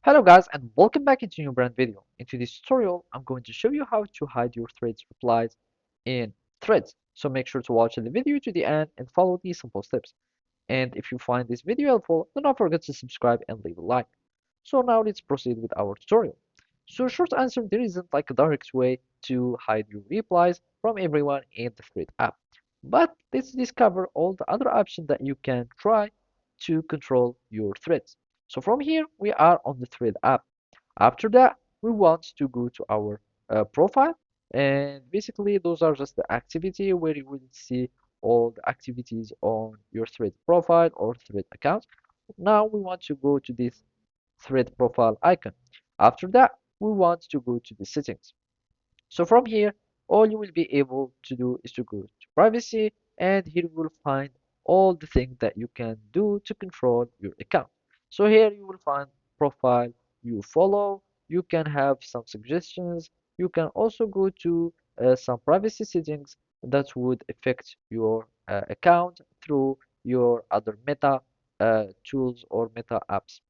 Hello guys and welcome back into a new brand video. In this tutorial, I'm going to show you how to hide your threads replies in threads. So make sure to watch the video to the end and follow these simple steps. And if you find this video helpful, do not forget to subscribe and leave a like. So now let's proceed with our tutorial. So short answer, there isn't like a direct way to hide your replies from everyone in the thread app. But let's discover all the other options that you can try to control your threads. So from here, we are on the thread app. After that, we want to go to our profile. And basically, those are just the activity where you will see all the activities on your thread profile or thread account. Now we want to go to this thread profile icon. After that, we want to go to the settings. So from here, all you will be able to do is to go to privacy, and here you will find all the things that you can do to control your account. So here you will find profile you follow, you can have some suggestions, you can also go to some privacy settings that would affect your account through your other meta tools or meta apps.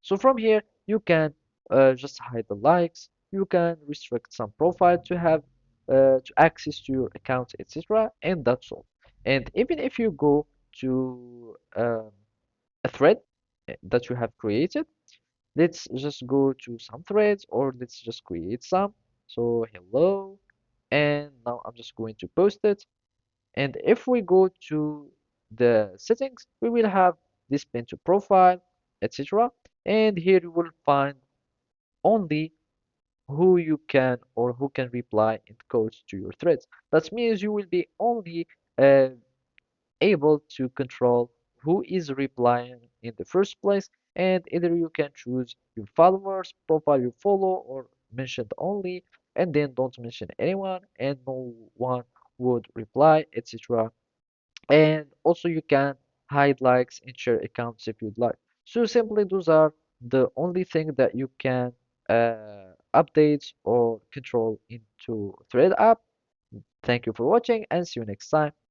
So from here, you can just hide the likes, you can restrict some profile to have to access to your account, etc. And that's all. And even if you go to a thread that you have created, let's just go to some threads or let's just create some. So hello, and now I'm just going to post it. And if we go to the settings, we will have this pin to profile, etc. And here you will find only who you can or who can reply in codes to your threads. That means you will be only uh, able to control who is replying in the first place, and either you can choose your followers, profile you follow, or mentioned only, and then don't mention anyone, and no one would reply, etc. And also you can hide likes and share accounts if you'd like. So simply those are the only thing that you can update or control into thread app. Thank you for watching and see you next time.